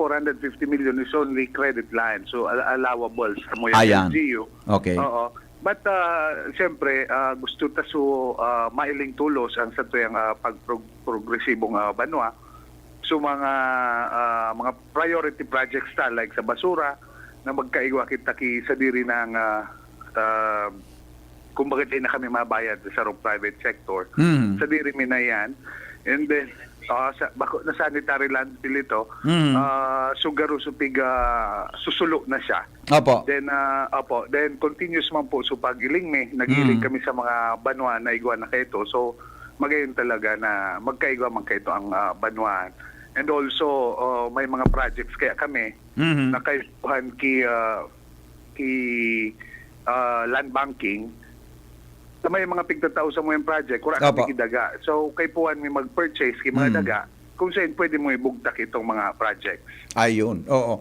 450 million is only credit line. So allowable sa mo Ayan. LGU. Okay. Oo. But siyempre, gusto taso mailing tulos ang sa tuyang pagprogresibong banwa. So mga priority projects ta like sa basura na magkaigwa kita ki sa diri ng kung bakit na kami mabayad sa private sector. Sa diri mi na yan. And then na sanitary landfill ito, sugaro supiga susulo na siya. Opo. Then continuous man po so pagiling nagiling kami sa mga banwa na igwa na kaito. So magayon talaga na magkaigwa man kaito ang banwaan. And also may mga projects kaya kami na kayuhan ki land banking na may mga pigtatao sa mga project, wala kami daga. So, kay puwan may mag-purchase kay mga daga, kung saan pwede mo ibugtak itong mga projects. Ayun, oo.